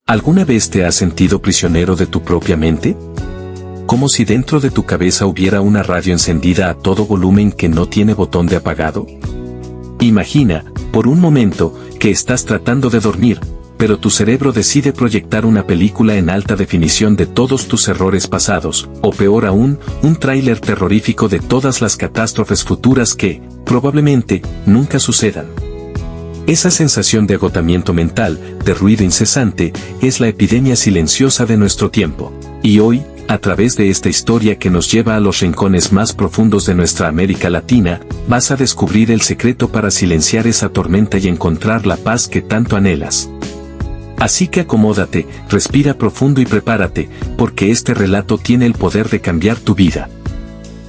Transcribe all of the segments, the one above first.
¿Alguna vez te has sentido prisionero de tu propia mente? Como si dentro de tu cabeza hubiera una radio encendida a todo volumen que no tiene botón de apagado. Imagina, por un momento, que estás tratando de dormir, pero tu cerebro decide proyectar una película en alta definición de todos tus errores pasados, o peor aún, un tráiler terrorífico de todas las catástrofes futuras que, probablemente, nunca sucedan. Esa sensación de agotamiento mental, de ruido incesante, es la epidemia silenciosa de nuestro tiempo. Y hoy, a través de esta historia que nos lleva a los rincones más profundos de nuestra América Latina, vas a descubrir el secreto para silenciar esa tormenta y encontrar la paz que tanto anhelas. Así que acomódate, respira profundo y prepárate, porque este relato tiene el poder de cambiar tu vida.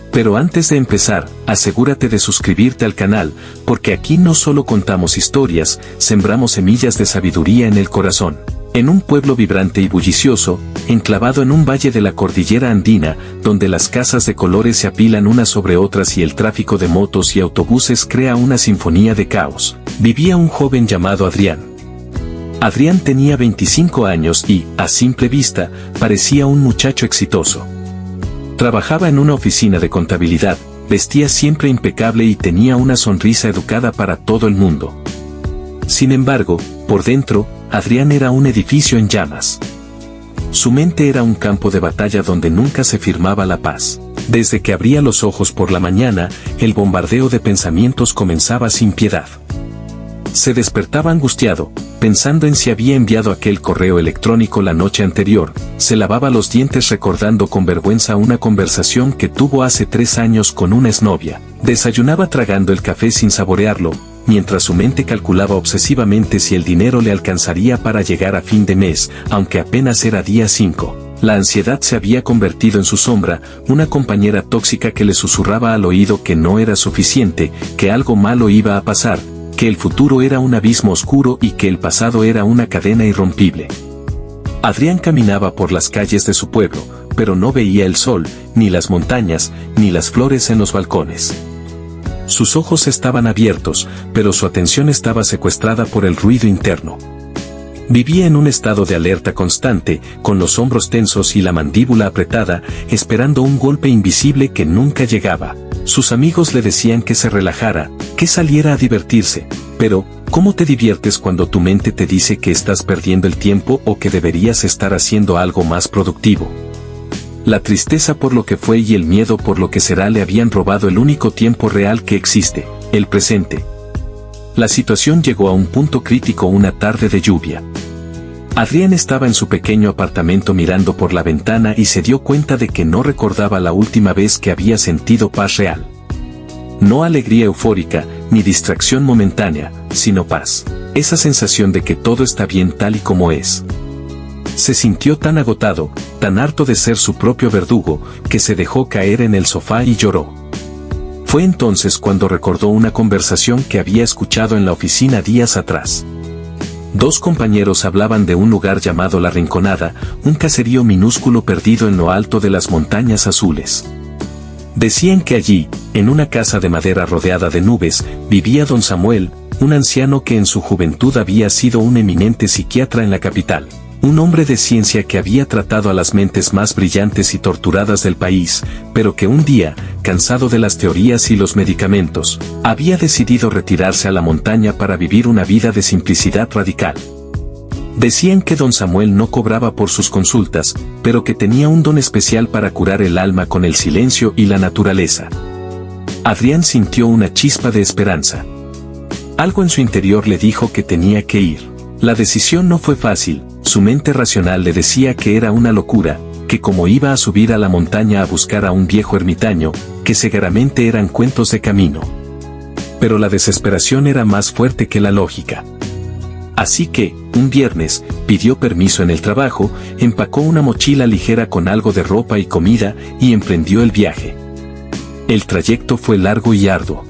Pero antes de empezar, asegúrate de suscribirte al canal, porque aquí no solo contamos historias, sembramos semillas de sabiduría en el corazón. En un pueblo vibrante y bullicioso, enclavado en un valle de la cordillera andina, donde las casas de colores se apilan unas sobre otras y el tráfico de motos y autobuses crea una sinfonía de caos, vivía un joven llamado Adrián. Adrián tenía 25 años y, a simple vista, parecía un muchacho exitoso. Trabajaba en una oficina de contabilidad, vestía siempre impecable y tenía una sonrisa educada para todo el mundo. Sin embargo, por dentro, Adrián era un edificio en llamas. Su mente era un campo de batalla donde nunca se firmaba la paz. Desde que abría los ojos por la mañana, el bombardeo de pensamientos comenzaba sin piedad. Se despertaba angustiado, pensando en si había enviado aquel correo electrónico la noche anterior, se lavaba los dientes recordando con vergüenza una conversación que tuvo hace 3 años con una exnovia, desayunaba tragando el café sin saborearlo, mientras su mente calculaba obsesivamente si el dinero le alcanzaría para llegar a fin de mes, aunque apenas era día 5. La ansiedad se había convertido en su sombra, una compañera tóxica que le susurraba al oído que no era suficiente, que algo malo iba a pasar, que el futuro era un abismo oscuro y que el pasado era una cadena irrompible. Adrián caminaba por las calles de su pueblo, pero no veía el sol, ni las montañas, ni las flores en los balcones. Sus ojos estaban abiertos, pero su atención estaba secuestrada por el ruido interno. Vivía en un estado de alerta constante, con los hombros tensos y la mandíbula apretada, esperando un golpe invisible que nunca llegaba. Sus amigos le decían que se relajara, que saliera a divertirse, pero, ¿cómo te diviertes cuando tu mente te dice que estás perdiendo el tiempo o que deberías estar haciendo algo más productivo? La tristeza por lo que fue y el miedo por lo que será le habían robado el único tiempo real que existe, el presente. La situación llegó a un punto crítico una tarde de lluvia. Adrián estaba en su pequeño apartamento mirando por la ventana y se dio cuenta de que no recordaba la última vez que había sentido paz real. No alegría eufórica, ni distracción momentánea, sino paz. Esa sensación de que todo está bien tal y como es. Se sintió tan agotado, tan harto de ser su propio verdugo, que se dejó caer en el sofá y lloró. Fue entonces cuando recordó una conversación que había escuchado en la oficina días atrás. 2 compañeros hablaban de un lugar llamado La Rinconada, un caserío minúsculo perdido en lo alto de las montañas azules. Decían que allí, en una casa de madera rodeada de nubes, vivía don Samuel, un anciano que en su juventud había sido un eminente psiquiatra en la capital. Un hombre de ciencia que había tratado a las mentes más brillantes y torturadas del país, pero que un día, cansado de las teorías y los medicamentos, había decidido retirarse a la montaña para vivir una vida de simplicidad radical. Decían que don Samuel no cobraba por sus consultas, pero que tenía un don especial para curar el alma con el silencio y la naturaleza. Adrián sintió una chispa de esperanza. Algo en su interior le dijo que tenía que ir. La decisión no fue fácil. Su mente racional le decía que era una locura, que como iba a subir a la montaña a buscar a un viejo ermitaño, que seguramente eran cuentos de camino. Pero la desesperación era más fuerte que la lógica. Así que, un viernes, pidió permiso en el trabajo, empacó una mochila ligera con algo de ropa y comida, y emprendió el viaje. El trayecto fue largo y arduo.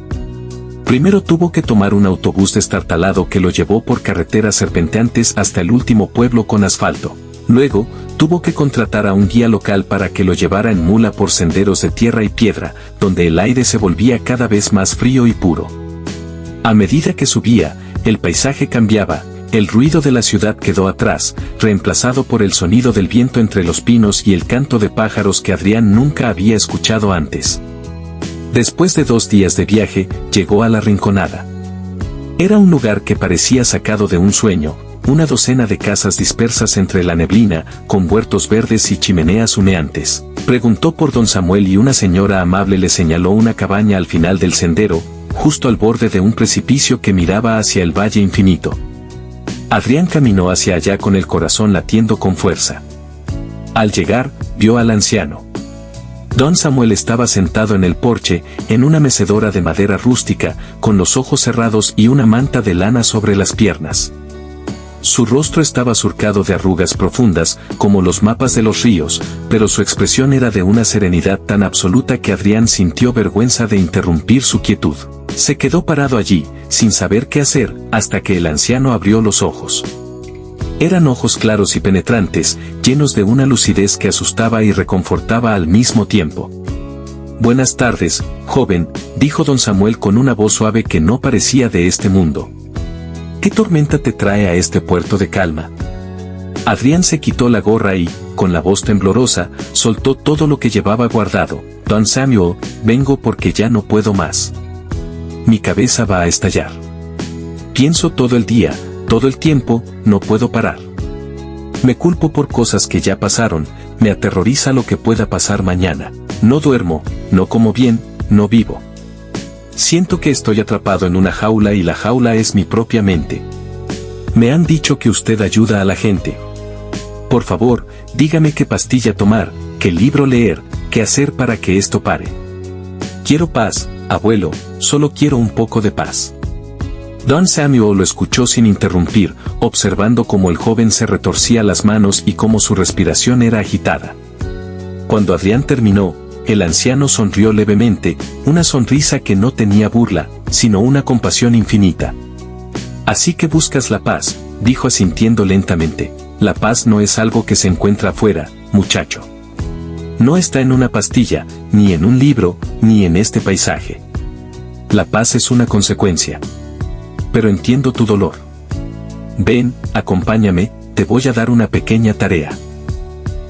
Primero tuvo que tomar un autobús destartalado que lo llevó por carreteras serpenteantes hasta el último pueblo con asfalto. Luego, tuvo que contratar a un guía local para que lo llevara en mula por senderos de tierra y piedra, donde el aire se volvía cada vez más frío y puro. A medida que subía, el paisaje cambiaba, el ruido de la ciudad quedó atrás, reemplazado por el sonido del viento entre los pinos y el canto de pájaros que Adrián nunca había escuchado antes. Después de 2 días de viaje, llegó a La Rinconada. Era un lugar que parecía sacado de un sueño, una docena de casas dispersas entre la neblina, con huertos verdes y chimeneas humeantes. Preguntó por don Samuel y una señora amable le señaló una cabaña al final del sendero, justo al borde de un precipicio que miraba hacia el valle infinito. Adrián caminó hacia allá con el corazón latiendo con fuerza. Al llegar, vio al anciano. Don Samuel estaba sentado en el porche, en una mecedora de madera rústica, con los ojos cerrados y una manta de lana sobre las piernas. Su rostro estaba surcado de arrugas profundas, como los mapas de los ríos, pero su expresión era de una serenidad tan absoluta que Adrián sintió vergüenza de interrumpir su quietud. Se quedó parado allí, sin saber qué hacer, hasta que el anciano abrió los ojos. Eran ojos claros y penetrantes, llenos de una lucidez que asustaba y reconfortaba al mismo tiempo. «Buenas tardes, joven», dijo don Samuel con una voz suave que no parecía de este mundo. «¿Qué tormenta te trae a este puerto de calma?» Adrián se quitó la gorra y, con la voz temblorosa, soltó todo lo que llevaba guardado. «Don Samuel, vengo porque ya no puedo más. Mi cabeza va a estallar. Pienso todo el día, todo el tiempo, no puedo parar. Me culpo por cosas que ya pasaron, me aterroriza lo que pueda pasar mañana. No duermo, no como bien, no vivo. Siento que estoy atrapado en una jaula y la jaula es mi propia mente. Me han dicho que usted ayuda a la gente. Por favor, dígame qué pastilla tomar, qué libro leer, qué hacer para que esto pare. Quiero paz, abuelo, solo quiero un poco de paz». Don Samuel lo escuchó sin interrumpir, observando cómo el joven se retorcía las manos y cómo su respiración era agitada. Cuando Adrián terminó, el anciano sonrió levemente, una sonrisa que no tenía burla, sino una compasión infinita. «Así que buscas la paz», dijo asintiendo lentamente. «La paz no es algo que se encuentra afuera, muchacho. No está en una pastilla, ni en un libro, ni en este paisaje. La paz es una consecuencia. Pero entiendo tu dolor. Ven, acompáñame, te voy a dar una pequeña tarea».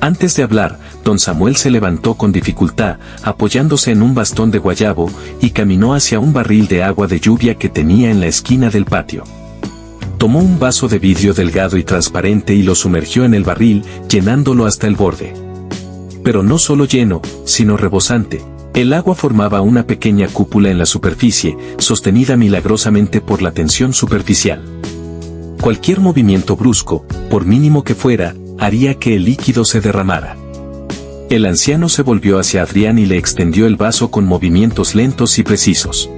Antes de hablar, don Samuel se levantó con dificultad, apoyándose en un bastón de guayabo, y caminó hacia un barril de agua de lluvia que tenía en la esquina del patio. Tomó un vaso de vidrio delgado y transparente y lo sumergió en el barril, llenándolo hasta el borde. Pero no solo lleno, sino rebosante. El agua formaba una pequeña cúpula en la superficie, sostenida milagrosamente por la tensión superficial. Cualquier movimiento brusco, por mínimo que fuera, haría que el líquido se derramara. El anciano se volvió hacia Adrián y le extendió el vaso con movimientos lentos y precisos.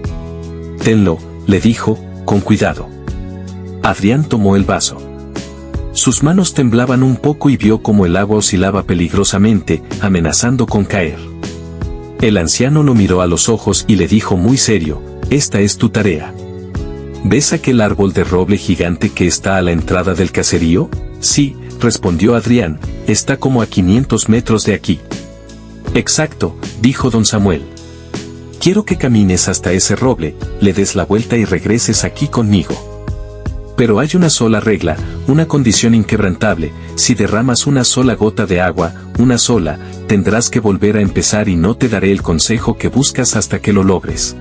«Tenlo», le dijo, «con cuidado». Adrián tomó el vaso. Sus manos temblaban un poco y vio cómo el agua oscilaba peligrosamente, amenazando con caer. El anciano lo miró a los ojos y le dijo muy serio: «Esta es tu tarea. ¿Ves aquel árbol de roble gigante que está a la entrada del caserío?» «Sí», respondió Adrián, «está como a 500 metros de aquí». «Exacto», dijo don Samuel. «Quiero que camines hasta ese roble, le des la vuelta y regreses aquí conmigo. Pero hay una sola regla, una condición inquebrantable: si derramas una sola gota de agua, una sola, tendrás que volver a empezar y no te daré el consejo que buscas hasta que lo logres.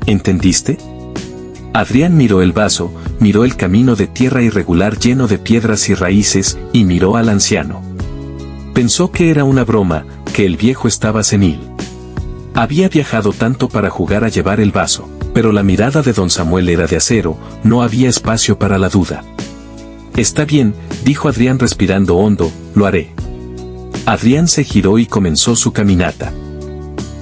¿Entendiste?» Adrián miró el vaso, miró el camino de tierra irregular lleno de piedras y raíces, y miró al anciano. Pensó que era una broma, que el viejo estaba senil. Había viajado tanto para jugar a llevar el vaso, pero la mirada de don Samuel era de acero, no había espacio para la duda. «Está bien», dijo Adrián respirando hondo, «lo haré». Adrián se giró y comenzó su caminata.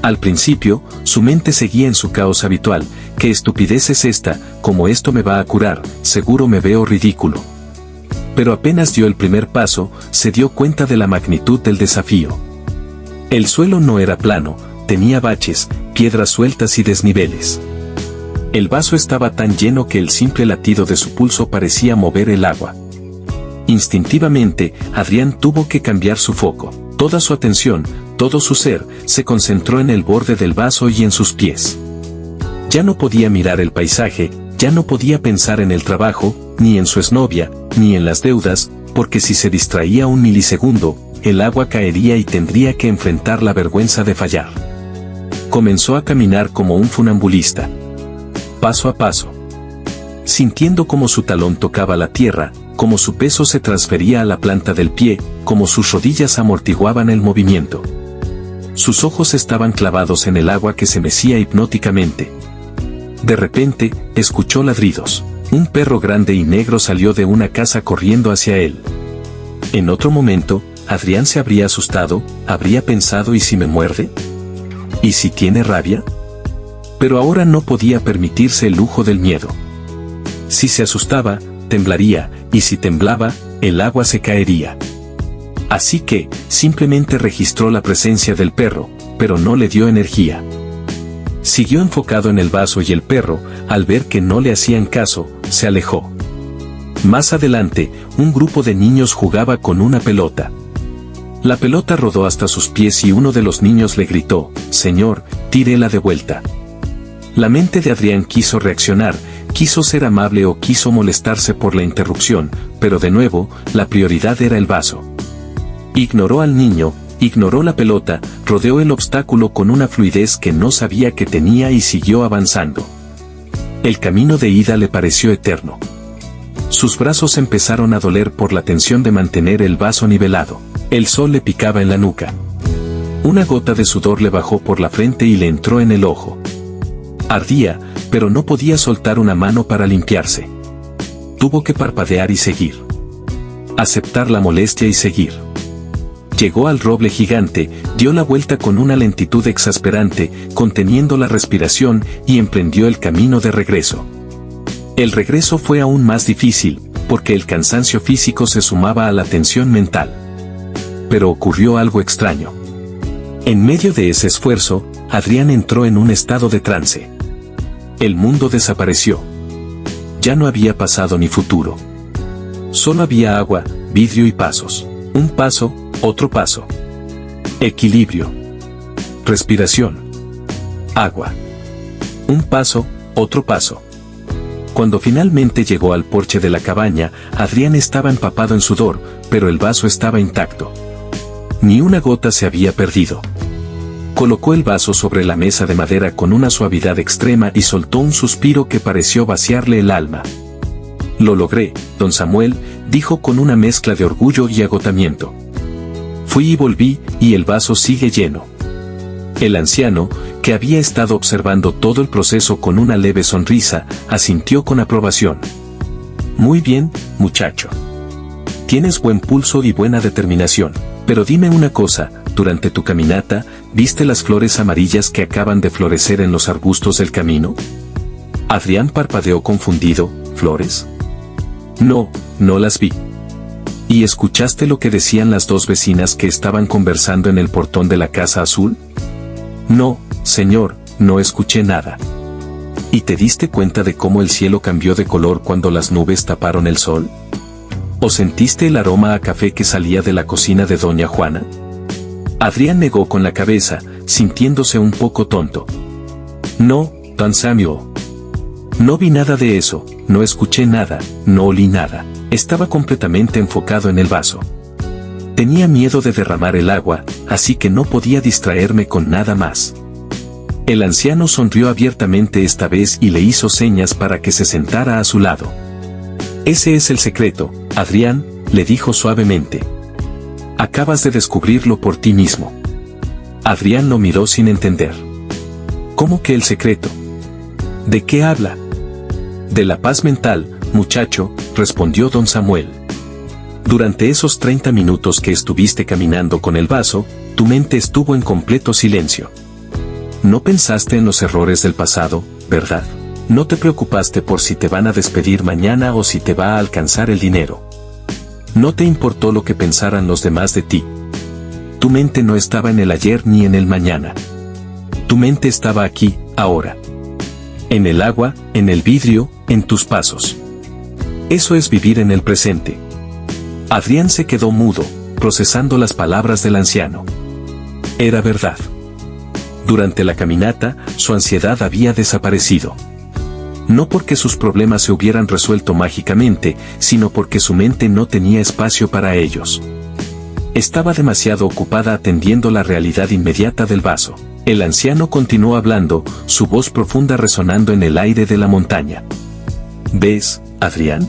Al principio, su mente seguía en su caos habitual: «¿Qué estupidez es esta? ¿Cómo esto me va a curar? Seguro me veo ridículo». Pero apenas dio el primer paso, se dio cuenta de la magnitud del desafío. El suelo no era plano, tenía baches, piedras sueltas y desniveles. El vaso estaba tan lleno que el simple latido de su pulso parecía mover el agua. Instintivamente, Adrián tuvo que cambiar su foco. Toda su atención, todo su ser, se concentró en el borde del vaso y en sus pies. Ya no podía mirar el paisaje, ya no podía pensar en el trabajo, ni en su exnovia, ni en las deudas, porque si se distraía un milisegundo, el agua caería y tendría que enfrentar la vergüenza de fallar. Comenzó a caminar como un funambulista. Paso a paso. Sintiendo cómo su talón tocaba la tierra, cómo su peso se transfería a la planta del pie, cómo sus rodillas amortiguaban el movimiento. Sus ojos estaban clavados en el agua que se mecía hipnóticamente. De repente, escuchó ladridos. Un perro grande y negro salió de una casa corriendo hacia él. En otro momento, Adrián se habría asustado, habría pensado ¿y si me muerde? ¿Y si tiene rabia? Pero ahora no podía permitirse el lujo del miedo. Si se asustaba, temblaría, y si temblaba, el agua se caería. Así que, simplemente registró la presencia del perro, pero no le dio energía. Siguió enfocado en el vaso y el perro, al ver que no le hacían caso, se alejó. Más adelante, un grupo de niños jugaba con una pelota. La pelota rodó hasta sus pies y uno de los niños le gritó: «Señor, tírela de vuelta». La mente de Adrián quiso reaccionar, quiso ser amable o quiso molestarse por la interrupción, pero de nuevo, la prioridad era el vaso. Ignoró al niño, ignoró la pelota, rodeó el obstáculo con una fluidez que no sabía que tenía y siguió avanzando. El camino de ida le pareció eterno. Sus brazos empezaron a doler por la tensión de mantener el vaso nivelado. El sol le picaba en la nuca. Una gota de sudor le bajó por la frente y le entró en el ojo. Ardía, pero no podía soltar una mano para limpiarse. Tuvo que parpadear y seguir. Aceptar la molestia y seguir. Llegó al roble gigante, dio la vuelta con una lentitud exasperante, conteniendo la respiración, y emprendió el camino de regreso. El regreso fue aún más difícil, porque el cansancio físico se sumaba a la tensión mental. Pero ocurrió algo extraño. En medio de ese esfuerzo, Adrián entró en un estado de trance. El mundo desapareció. Ya no había pasado ni futuro. Solo había agua, vidrio y pasos. Un paso, otro paso. Equilibrio. Respiración. Agua. Un paso, otro paso. Cuando finalmente llegó al porche de la cabaña, Adrián estaba empapado en sudor, pero el vaso estaba intacto. Ni una gota se había perdido. Colocó el vaso sobre la mesa de madera con una suavidad extrema y soltó un suspiro que pareció vaciarle el alma. «Lo logré, don Samuel», dijo con una mezcla de orgullo y agotamiento. «Fui y volví, y el vaso sigue lleno». El anciano, que había estado observando todo el proceso con una leve sonrisa, asintió con aprobación. «Muy bien, muchacho. Tienes buen pulso y buena determinación. Pero dime una cosa, durante tu caminata, ¿viste las flores amarillas que acaban de florecer en los arbustos del camino?» Adrián parpadeó confundido. «¿Flores? No, no las vi». «¿Y escuchaste lo que decían las dos vecinas que estaban conversando en el portón de la casa azul?» «No, señor, no escuché nada». «¿Y te diste cuenta de cómo el cielo cambió de color cuando las nubes taparon el sol? ¿O sentiste el aroma a café que salía de la cocina de doña Juana?» Adrián negó con la cabeza, sintiéndose un poco tonto. «No, don Samuel. No vi nada de eso, no escuché nada, no olí nada. Estaba completamente enfocado en el vaso. Tenía miedo de derramar el agua, así que no podía distraerme con nada más». El anciano sonrió abiertamente esta vez y le hizo señas para que se sentara a su lado. «Ese es el secreto, Adrián», le dijo suavemente. «Acabas de descubrirlo por ti mismo». Adrián lo miró sin entender. «¿Cómo que el secreto? ¿De qué habla?» «De la paz mental, muchacho», respondió don Samuel. «Durante esos 30 minutos que estuviste caminando con el vaso, tu mente estuvo en completo silencio. No pensaste en los errores del pasado, ¿verdad? No te preocupaste por si te van a despedir mañana o si te va a alcanzar el dinero. No te importó lo que pensaran los demás de ti. Tu mente no estaba en el ayer ni en el mañana. Tu mente estaba aquí, ahora. En el agua, en el vidrio, en tus pasos. Eso es vivir en el presente». Adrián se quedó mudo, procesando las palabras del anciano. Era verdad. Durante la caminata, su ansiedad había desaparecido. No porque sus problemas se hubieran resuelto mágicamente, sino porque su mente no tenía espacio para ellos. Estaba demasiado ocupada atendiendo la realidad inmediata del vaso. El anciano continuó hablando, su voz profunda resonando en el aire de la montaña. ¿Ves, Adrián?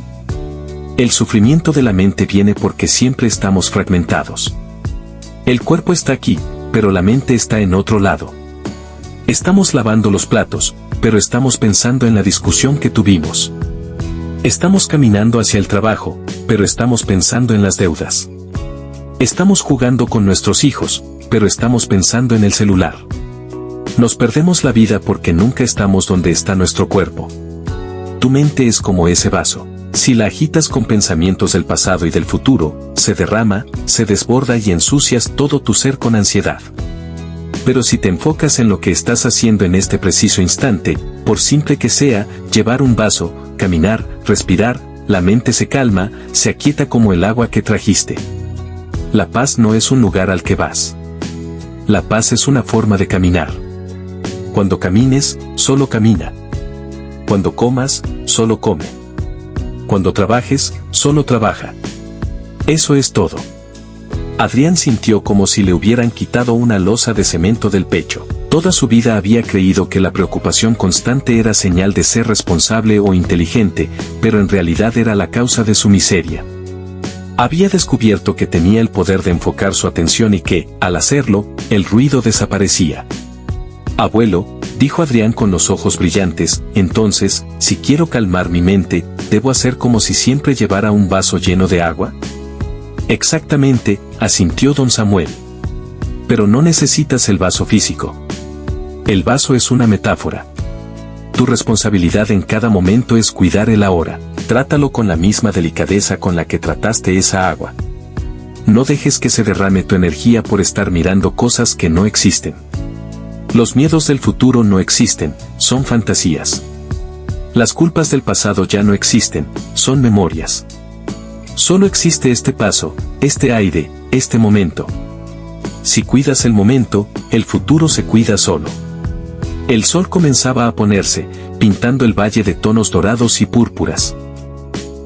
El sufrimiento de la mente viene porque siempre estamos fragmentados. El cuerpo está aquí, pero la mente está en otro lado. Estamos lavando los platos, pero estamos pensando en la discusión que tuvimos. Estamos caminando hacia el trabajo, pero estamos pensando en las deudas. Estamos jugando con nuestros hijos, pero estamos pensando en el celular. Nos perdemos la vida porque nunca estamos donde está nuestro cuerpo. Tu mente es como ese vaso. Si la agitas con pensamientos del pasado y del futuro, se derrama, se desborda y ensucias todo tu ser con ansiedad. Pero si te enfocas en lo que estás haciendo en este preciso instante, por simple que sea, llevar un vaso, caminar, respirar, la mente se calma, se aquieta como el agua que trajiste. La paz no es un lugar al que vas. La paz es una forma de caminar. Cuando camines, solo camina. Cuando comas, solo come. Cuando trabajes, solo trabaja. Eso es todo. Adrián sintió como si le hubieran quitado una losa de cemento del pecho. Toda su vida había creído que la preocupación constante era señal de ser responsable o inteligente, pero en realidad era la causa de su miseria. Había descubierto que tenía el poder de enfocar su atención y que, al hacerlo, el ruido desaparecía. Abuelo, dijo Adrián con los ojos brillantes, entonces, si quiero calmar mi mente, ¿debo hacer como si siempre llevara un vaso lleno de agua? Exactamente, asintió don Samuel. Pero no necesitas el vaso físico. El vaso es una metáfora. Tu responsabilidad en cada momento es cuidar el ahora. Trátalo con la misma delicadeza con la que trataste esa agua. No dejes que se derrame tu energía por estar mirando cosas que no existen. Los miedos del futuro no existen, son fantasías. Las culpas del pasado ya no existen, son memorias. Solo existe este paso, este aire, este momento. Si cuidas el momento, el futuro se cuida solo. El sol comenzaba a ponerse, pintando el valle de tonos dorados y púrpuras.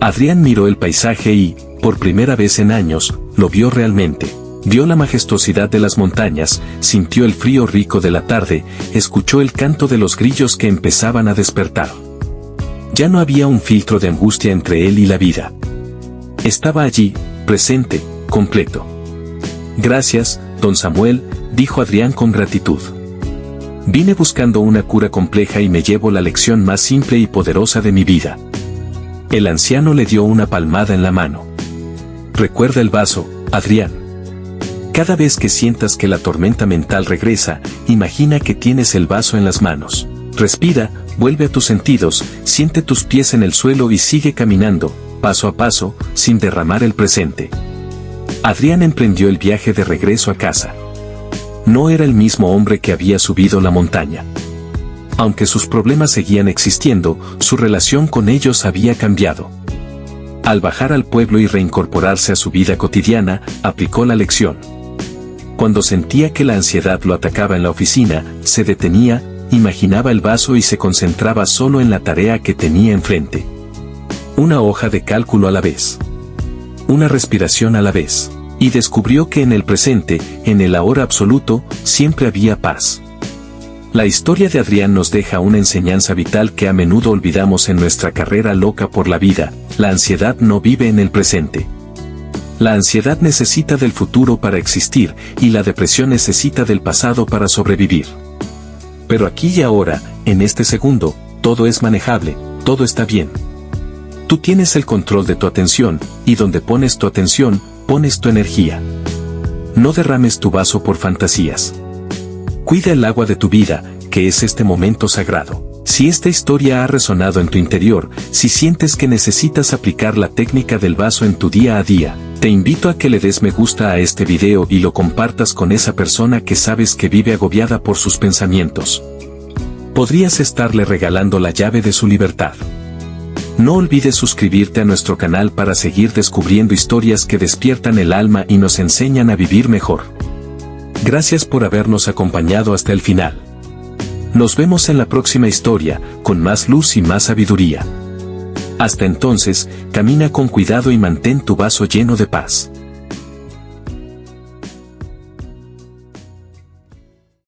Adrián miró el paisaje y, por primera vez en años, lo vio realmente. Vio la majestuosidad de las montañas, sintió el frío rico de la tarde, escuchó el canto de los grillos que empezaban a despertar. Ya no había un filtro de angustia entre él y la vida. Estaba allí, presente, completo. Gracias, don Samuel, dijo Adrián con gratitud. Vine buscando una cura compleja y me llevo la lección más simple y poderosa de mi vida. El anciano le dio una palmada en la mano. Recuerda el vaso, Adrián. Cada vez que sientas que la tormenta mental regresa, imagina que tienes el vaso en las manos. Respira, vuelve a tus sentidos, siente tus pies en el suelo y sigue caminando, paso a paso, sin derramar el presente. Adrián emprendió el viaje de regreso a casa. No era el mismo hombre que había subido la montaña. Aunque sus problemas seguían existiendo, su relación con ellos había cambiado. Al bajar al pueblo y reincorporarse a su vida cotidiana, aplicó la lección. Cuando sentía que la ansiedad lo atacaba en la oficina, se detenía, imaginaba el vaso y se concentraba solo en la tarea que tenía enfrente. Una hoja de cálculo a la vez. Una respiración a la vez. Y descubrió que en el presente, en el ahora absoluto, siempre había paz. La historia de Adrián nos deja una enseñanza vital que a menudo olvidamos en nuestra carrera loca por la vida: la ansiedad no vive en el presente. La ansiedad necesita del futuro para existir, y la depresión necesita del pasado para sobrevivir. Pero aquí y ahora, en este segundo, todo es manejable, todo está bien. Tú tienes el control de tu atención, y donde pones tu atención, pones tu energía. No derrames tu vaso por fantasías. Cuida el agua de tu vida, que es este momento sagrado. Si esta historia ha resonado en tu interior, si sientes que necesitas aplicar la técnica del vaso en tu día a día, te invito a que le des me gusta a este video y lo compartas con esa persona que sabes que vive agobiada por sus pensamientos. Podrías estarle regalando la llave de su libertad. No olvides suscribirte a nuestro canal para seguir descubriendo historias que despiertan el alma y nos enseñan a vivir mejor. Gracias por habernos acompañado hasta el final. Nos vemos en la próxima historia, con más luz y más sabiduría. Hasta entonces, camina con cuidado y mantén tu vaso lleno de paz.